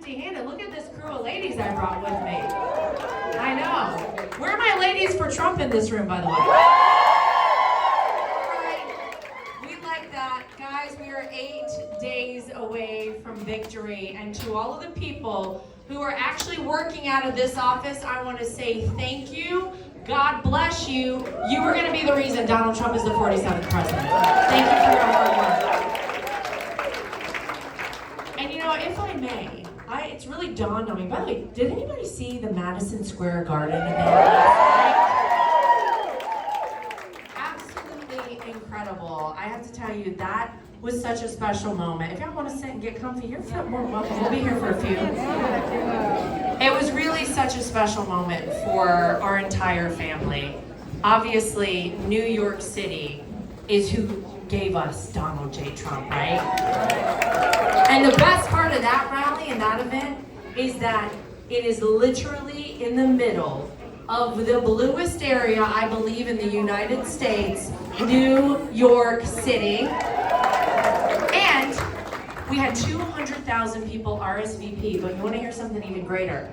empty-handed. Look at this crew of ladies I brought with me. I know. Where are my ladies for Trump in this room, by the way? All right. We like that. Guys, we are 8 days away from victory. And to all of the people who are actually working out of this office, I want to say thank you. God bless you. You are going to be the reason Donald Trump is the 47th president. Thank you for your hard work. And you know, if I may, it's really dawned on me. By the way, did anybody see the Madison Square Garden event last night? Absolutely incredible. I have to tell you, that was such a special moment. If y'all want to sit and get comfy, you're more welcome. We'll be here for a few. It was really such a special moment for our entire family. Obviously, New York City is who gave us Donald J. Trump, right? And the best part of that rally and that event is that it is literally in the middle of the bluest area, I believe, in the United States, New York City. And we had 200,000 people RSVP, but you want to hear something even greater?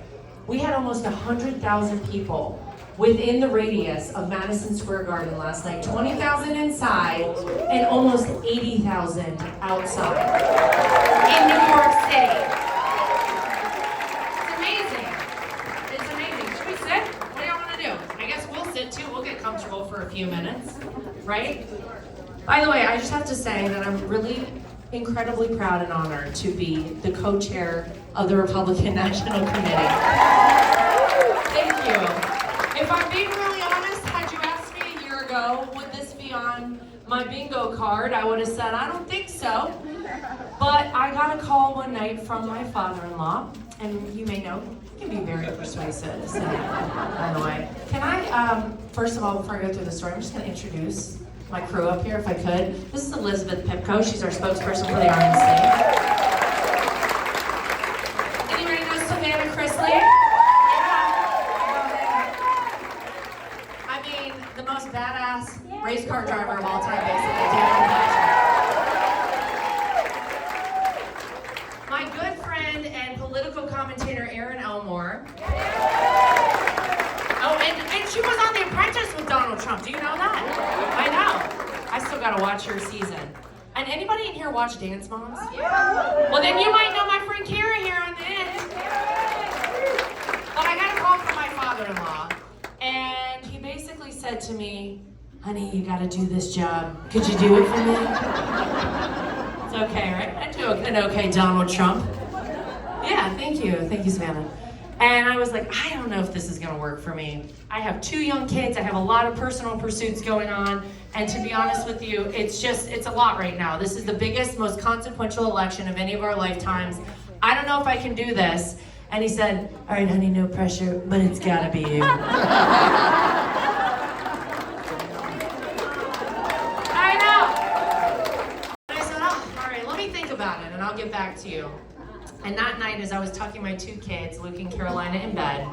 We had almost 100,000 people within the radius of Madison Square Garden last night. 20,000 inside and almost 80,000 outside in New York City. It's amazing. It's amazing. Should we sit? What do y'all want to do? I guess we'll sit too. We'll get comfortable for a few minutes, right? By the way, I just have to say that I'm really incredibly proud and honored to be the co-chair of the Republican National Committee. Thank you. If I'm being really honest, had you asked me a year ago, would this be on my bingo card, I would have said, I don't think so. But I got a call one night from my father-in-law, and you may know, he can be very persuasive, so, by the way. Can I, first of all, before I go through the story, I'm just going to introduce my crew up here, if I could. This is Elizabeth Pipko. She's our spokesperson for the RNC. Anybody know Savannah Chrisley? Yeah. I mean, the most badass race car driver of all time, basically. My good friend and political commentator, Erin Elmore. Oh, and she was on The Apprentice with Donald Trump. Do you know that? I know. I still gotta watch her season. And anybody in here watch Dance Moms? Yeah. Well, then you might know my friend Kara here on the end. But I got a call from my father-in-law, and he basically said to me, honey, you gotta do this job. Could you do it for me? It's okay, right? I do an okay Donald Trump. Yeah, thank you. Thank you, Savannah. And I was like, I don't know if this is gonna work for me. I have 2 young kids, I have a lot of personal pursuits going on, and to be honest with you, it's a lot right now. This is the biggest, most consequential election of any of our lifetimes. I don't know if I can do this. And he said, all right, honey, no pressure, but it's gotta be you. I know. And I said, oh, all right, let me think about it, and I'll get back to you. And that night, as I was tucking my 2 kids, Luke and Carolina, in bed,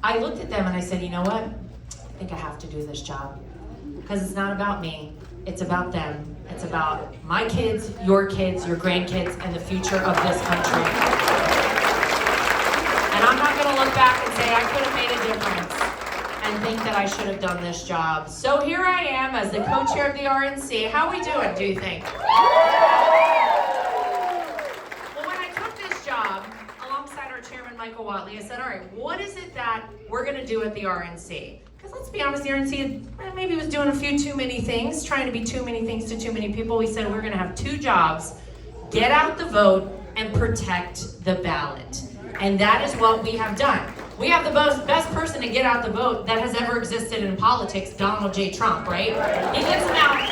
I looked at them and I said, you know what? I think I have to do this job. Because it's not about me, it's about them. It's about my kids, your grandkids, and the future of this country. And I'm not gonna look back and say I could have made a difference and think that I should have done this job. So here I am as the co-chair of the RNC. How are we doing, do you think? Michael Watley, I said, all right, what is it that we're going to do at the RNC? Because let's be honest, the RNC maybe was doing a few too many things, trying to be too many things to too many people. We said we're going to have 2 jobs, get out the vote and protect the ballot. And that is what we have done. We have the best person to get out the vote that has ever existed in politics, Donald J. Trump, right? He gets them out.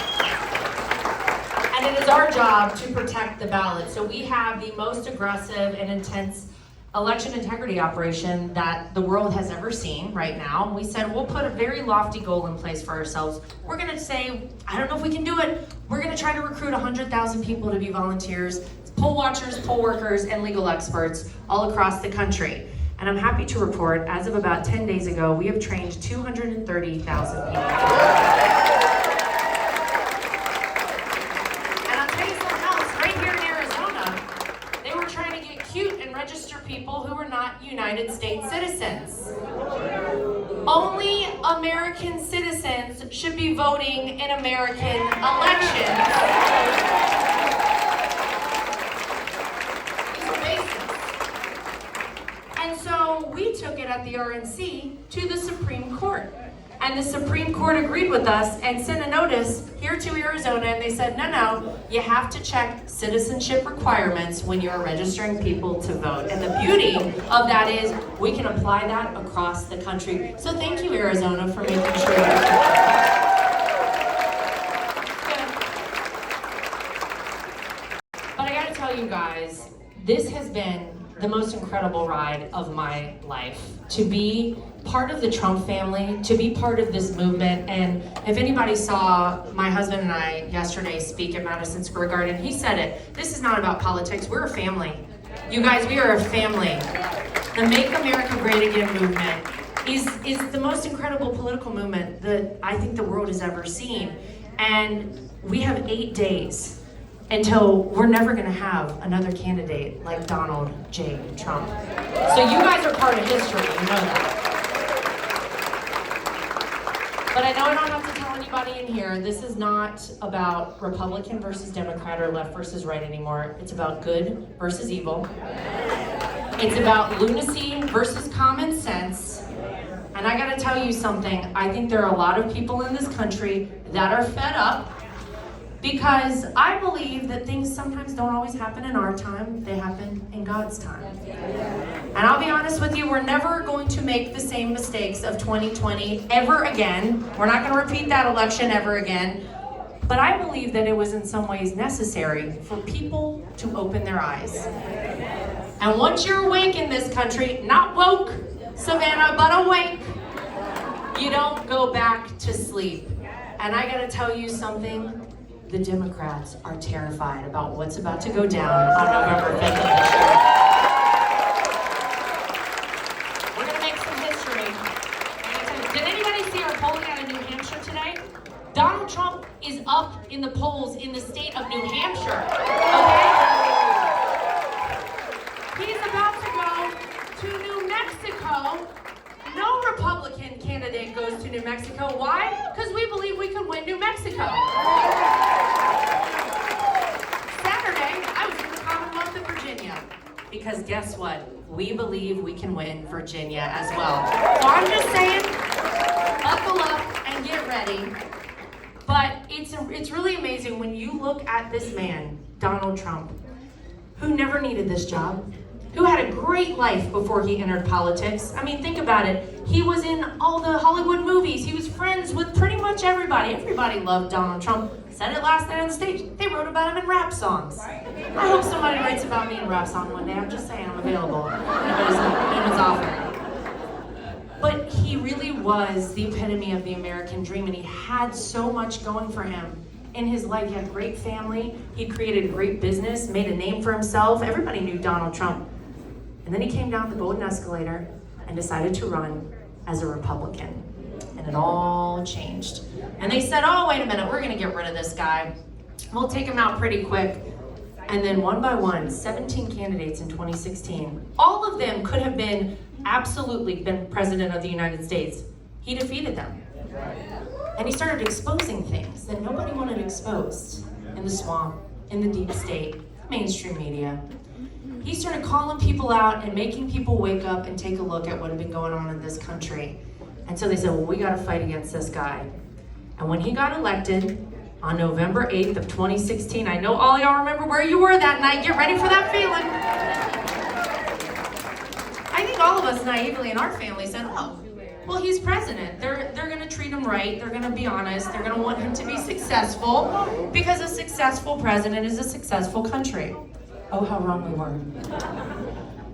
And it is our job to protect the ballot. So we have the most aggressive and intense election integrity operation that the world has ever seen right now. We said we'll put a very lofty goal in place for ourselves. We're gonna say, I don't know if we can do it. We're gonna try to recruit 100,000 people to be volunteers, poll watchers, poll workers, and legal experts all across the country. And I'm happy to report, as of about 10 days ago, we have trained 230,000 people. register people who are not United States citizens. Only American citizens should be voting in American elections. These are basics. And so we took it at the RNC to the Supreme Court. And the Supreme Court agreed with us and sent a notice here to Arizona, and they said, no, you have to check citizenship requirements when you're registering people to vote. And the beauty of that is we can apply that across the country. So thank you, Arizona, for making sure that. But I gotta tell you guys, this has been the most incredible ride of my life. To be part of the Trump family, to be part of this movement. And if anybody saw my husband and I yesterday speak at Madison Square Garden, he said it. This is not about politics. We're a family. You guys, we are a family. The Make America Great Again movement is the most incredible political movement that I think the world has ever seen. And we have 8 days until we're never going to have another candidate like Donald J. Trump. So you guys are part of history, you know that. But I know I don't have to tell anybody in here, this is not about Republican versus Democrat or left versus right anymore. It's about good versus evil. It's about lunacy versus common sense. And I gotta tell you something, I think there are a lot of people in this country that are fed up because I believe that things sometimes don't always happen in our time, they happen in God's time. And I'll be honest with you, we're never going to make the same mistakes of 2020 ever again. We're not gonna repeat that election ever again. But I believe that it was in some ways necessary for people to open their eyes. And once you're awake in this country, not woke, Savannah, but awake, you don't go back to sleep. And I gotta tell you something, the Democrats are terrified about what's about to go down on November 5th of this year. We're gonna make some history. Did anybody see our polling out of New Hampshire today? Donald Trump is up in the polls in the state of New Hampshire, okay? He's about to go to New Mexico. No Republican candidate goes to New Mexico. Why? Because we believe we could win New Mexico. Saturday, I was in the Commonwealth of Virginia. Because guess what? We believe we can win Virginia as well. So I'm just saying, buckle up and get ready. But it's really amazing when you look at this man, Donald Trump, who never needed this job, who had a great life before he entered politics. I mean, think about it. He was in all the Hollywood movies. He was friends with pretty much everybody. Everybody loved Donald Trump. Said it last night on the stage. They wrote about him in rap songs. I hope somebody writes about me in a rap song one day. I'm just saying, I'm available. Anybody's offer. But he really was the epitome of the American dream, and he had so much going for him. In his life, he had a great family. He created a great business, made a name for himself. Everybody knew Donald Trump. And then he came down the golden escalator and decided to run as a Republican. And it all changed. And they said, oh, wait a minute, we're gonna get rid of this guy. We'll take him out pretty quick. And then one by one, 17 candidates in 2016, all of them could have absolutely been president of the United States. He defeated them. And he started exposing things that nobody wanted exposed in the swamp, in the deep state, mainstream media. He started calling people out and making people wake up and take a look at what had been going on in this country. And so they said, well, we gotta fight against this guy. And when he got elected on November 8th of 2016, I know all y'all remember where you were that night. Get ready for that feeling. I think all of us naively in our family said, oh, well, he's president. They're gonna treat him right. They're gonna be honest. They're gonna want him to be successful because a successful president is a successful country. Oh, how wrong we were.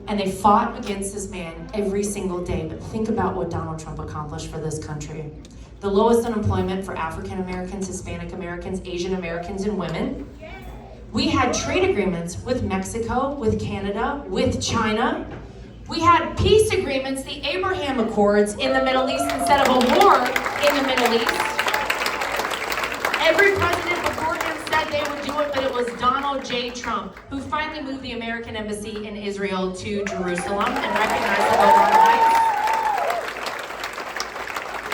And they fought against this man every single day. But think about what Donald Trump accomplished for this country. The lowest unemployment for African Americans, Hispanic Americans, Asian Americans, and women. We had trade agreements with Mexico, with Canada, with China. We had peace agreements, the Abraham Accords in the Middle East instead of a war in the Middle East. Every president before him said they would do it, but it was Donald Donald J. Trump, who finally moved the American embassy in Israel to Jerusalem and recognized the Golan Heights.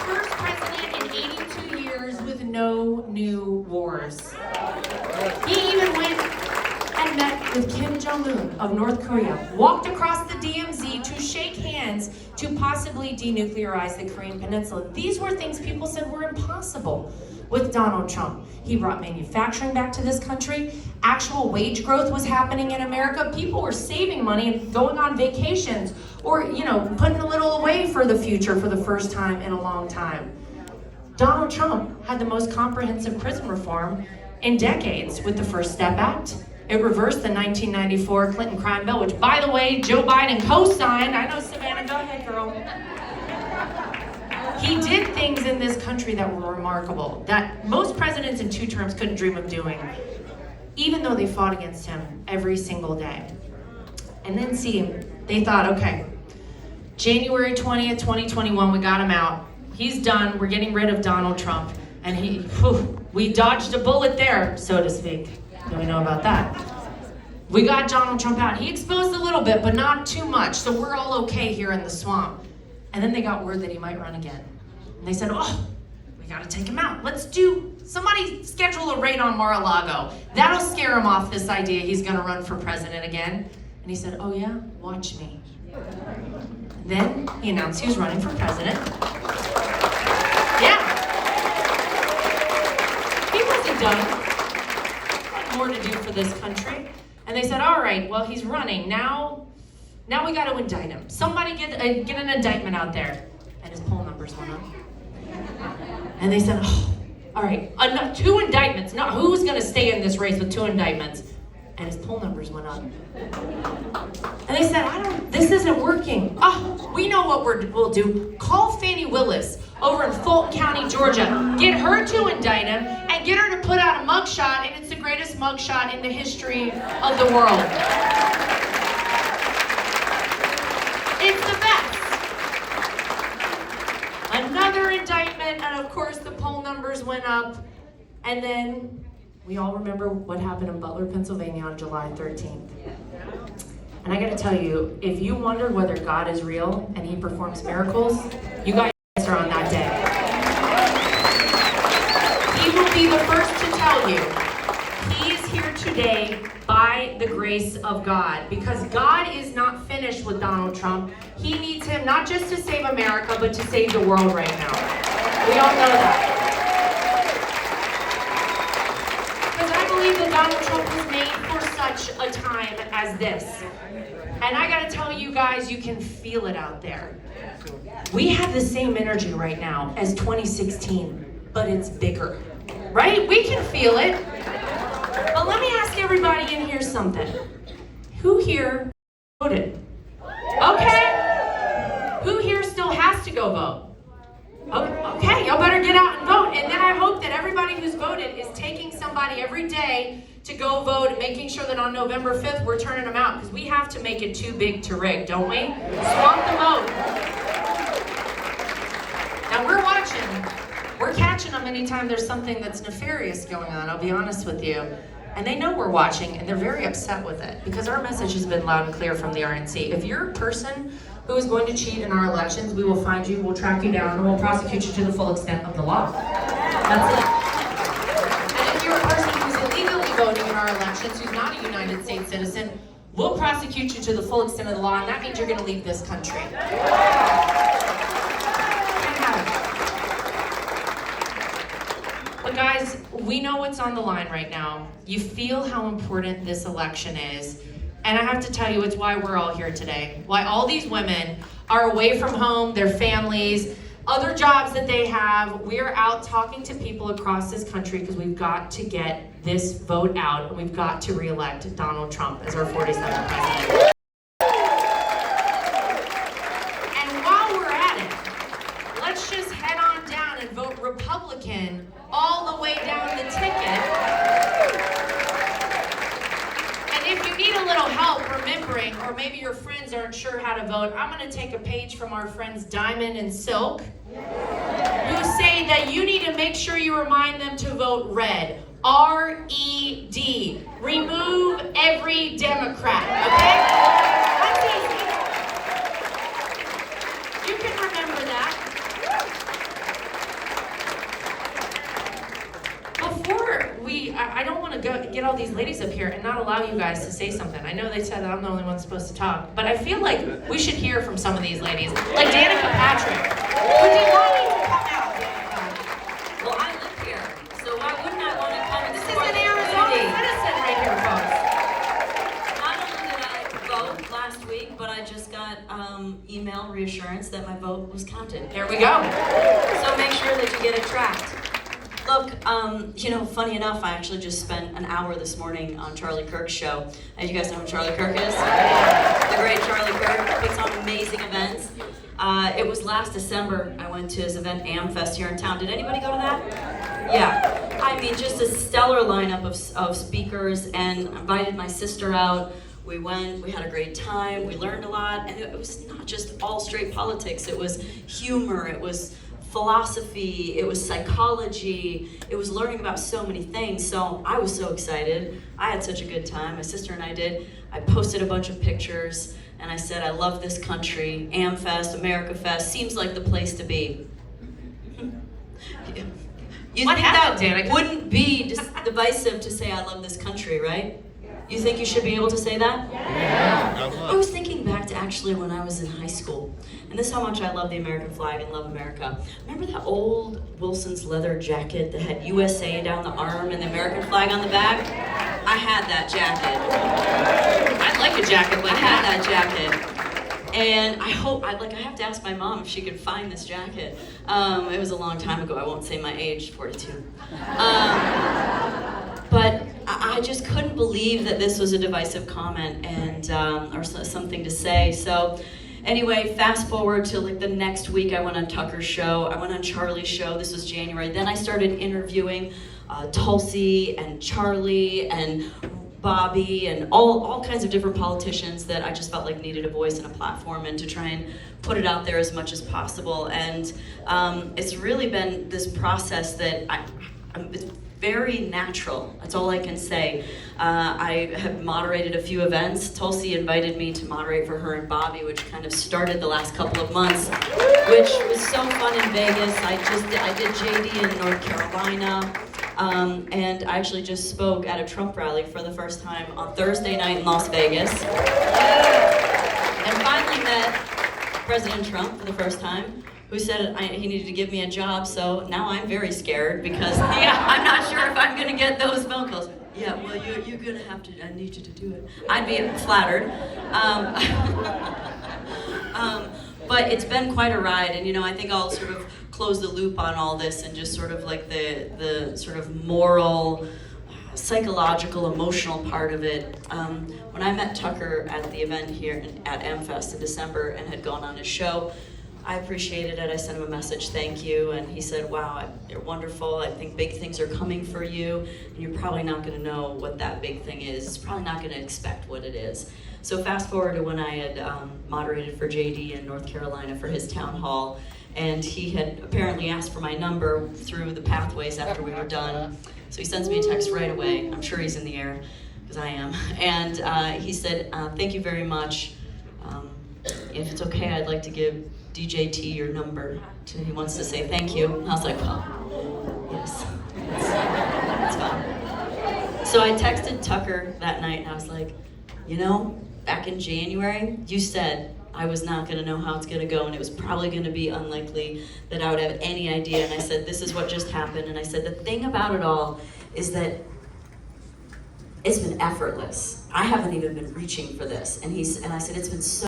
First president in 82 years with no new wars. He even went and met with Kim Jong-un of North Korea, walked across the DMZ to shake hands to possibly denuclearize the Korean Peninsula. These were things people said were impossible with Donald Trump. He brought manufacturing back to this country. Actual wage growth was happening in America. People were saving money and going on vacations or, putting a little away for the future for the first time in a long time. Donald Trump had the most comprehensive prison reform in decades with the First Step Act. It reversed the 1994 Clinton crime bill, which, by the way, Joe Biden co-signed. I know, Savannah, go ahead, girl. He did things in this country that were remarkable, that most presidents in 2 terms couldn't dream of doing, even though they fought against him every single day. And then they thought, okay, January 20th, 2021, we got him out. He's done, we're getting rid of Donald Trump. And we dodged a bullet there, so to speak. Do we know about that? We got Donald Trump out. He exposed a little bit, but not too much, so we're all okay here in the swamp. And then they got word that he might run again. And they said, we gotta take him out. Somebody schedule a raid on Mar-a-Lago. That'll scare him off this idea he's gonna run for president again. And he said, oh yeah, watch me. And then he announced he was running for president. Yeah. He wasn't done. More to do for this country. And they said, all right, well, he's running. Now we got to indict him. Somebody get an indictment out there. And his poll numbers went up. And they said, all right, 2 indictments. Now, who's going to stay in this race with 2 indictments? And his poll numbers went up. And they said, this isn't working. We know what we'll do. Call Fannie Willis over in Fulton County, Georgia. Get her to indict him and get her to put out a mugshot, and it's the greatest mugshot in the history of the world. It's the best. Another indictment, and of course the poll numbers went up. And then we all remember what happened in Butler, Pennsylvania on July 13th. And I gotta tell you, if you wonder whether God is real and he performs miracles, you got your answer on that day. He will be the first to tell you, he is here today by the grace of God, because God is not finished with Donald Trump. He needs him not just to save America, but to save the world right now. We all know that. Because I believe that Donald Trump was made for such a time as this. And I gotta tell you guys, you can feel it out there. We have the same energy right now as 2016, but it's bigger, right? We can feel it. But let me ask everybody in here something. Who here voted? Okay. Who here still has to go vote? Okay, y'all better get out and vote. And then I hope that everybody who's voted is taking somebody every day to go vote and making sure that on November 5th we're turning them out, because we have to make it too big to rig, don't we? Swamp the vote. Now we're watching. We're catching them anytime there's something that's nefarious going on, I'll be honest with you. And they know we're watching, and they're very upset with it, because our message has been loud and clear from the RNC. If you're a person who is going to cheat in our elections, we will find you, we'll track you down, and we'll prosecute you to the full extent of the law. That's it. And if you're a person who's illegally voting in our elections, who's not a United States citizen, we'll prosecute you to the full extent of the law, and that means you're going to leave this country. But guys, we know what's on the line right now. You feel how important this election is. And I have to tell you, it's why we're all here today. Why all these women are away from home, their families, other jobs that they have. We're out talking to people across this country because we've got to get this vote out, and we've got to re-elect Donald Trump as our 47th president. And while we're at it, let's just head on down and vote Republican all the way down the ticket. And if you need a little help remembering, or maybe your friends aren't sure how to vote, I'm going to take a page from our friends Diamond and Silk, who say that you need to make sure you remind them to vote red. R-E-D. Remove every Democrat, okay? That's easy. You can remember that. Before I don't want to get all these ladies up here and not allow you guys to say something. I know they said that I'm the only one supposed to talk, but I feel like we should hear from some of these ladies. Like Danica Patrick. Would you want me to come out, Danica? Well, I live here, so why wouldn't I want to come and This is support an the Arizona community? citizen right here, folks. Not only did I vote last week, but I just got email reassurance that my vote was counted. There we go. So make sure that you get it tracked. Look, funny enough, I actually just spent an hour this morning on Charlie Kirk's show. And you guys know who Charlie Kirk is? The great Charlie Kirk puts on amazing events. It was last December, I went to his event, AmFest, here in town. Did anybody go to that? Yeah. I mean, just a stellar lineup of speakers, and invited my sister out. We went, we had a great time, we learned a lot, and it was not just all straight politics. It was humor, it was philosophy, it was psychology, it was learning about so many things. So I was so excited. I had such a good time, my sister and I did. I posted a bunch of pictures, and I said, I love this country. AmFest, America Fest, seems like the place to be. You What think happened, that Danica? wouldn't be just divisive to say I love this country, right? You think you should be able to say that? Yeah. I was thinking back to actually when I was in high school, and this is how much I love the American flag and love America. Remember that old Wilson's leather jacket that had USA down the arm and the American flag on the back? I had that jacket. I'd like a jacket like I had that. that jacket. And I have to ask my mom if she could find this jacket. It was a long time ago. I won't say my age, 42. But I just couldn't believe that this was a divisive comment and or something to say. So anyway, fast forward to like the next week, I went on Tucker's show. I went on Charlie's show. This was January. Then I started interviewing Tulsi and Charlie and Bobby and all kinds of different politicians that I just felt like needed a voice and a platform, and to try and put it out there as much as possible. And it's really been this process that it's very natural. That's all I can say. I have moderated a few events. Tulsi invited me to moderate for her and Bobby, which kind of started the last couple of months, which was so fun in Vegas. I did JD in North Carolina. And I actually just spoke at a Trump rally for the first time on Thursday night in Las Vegas. And finally met President Trump for the first time, who said he needed to give me a job. So now I'm very scared because I'm not sure if I'm going to get those phone calls. Yeah, well, you're going to have to, I need you to do it. I'd be flattered. But it's been quite a ride, and I think I'll sort of close the loop on all this and just sort of like the sort of moral, psychological, emotional part of it. When I met Tucker at the event here at AmFest in December and had gone on his show, I appreciated it. I sent him a message, thank you, and he said, wow, you're wonderful. I think big things are coming for you, and you're probably not going to know what that big thing is. It's probably not going to expect what it is. So fast forward to when I had moderated for JD in North Carolina for his town hall, and he had apparently asked for my number through the pathways after we were done. So he sends me a text right away. I'm sure he's in the air, because I am. And he said, thank you very much. If it's okay, I'd like to give DJT your number. He wants to say thank you. And I was like, well, yes, that's fine. So I texted Tucker that night, and I was like, back in January, you said I was not going to know how it's going to go, and it was probably going to be unlikely that I would have any idea. And I said, this is what just happened. And I said, the thing about it all is that it's been effortless. I haven't even been reaching for this. And I said, it's been so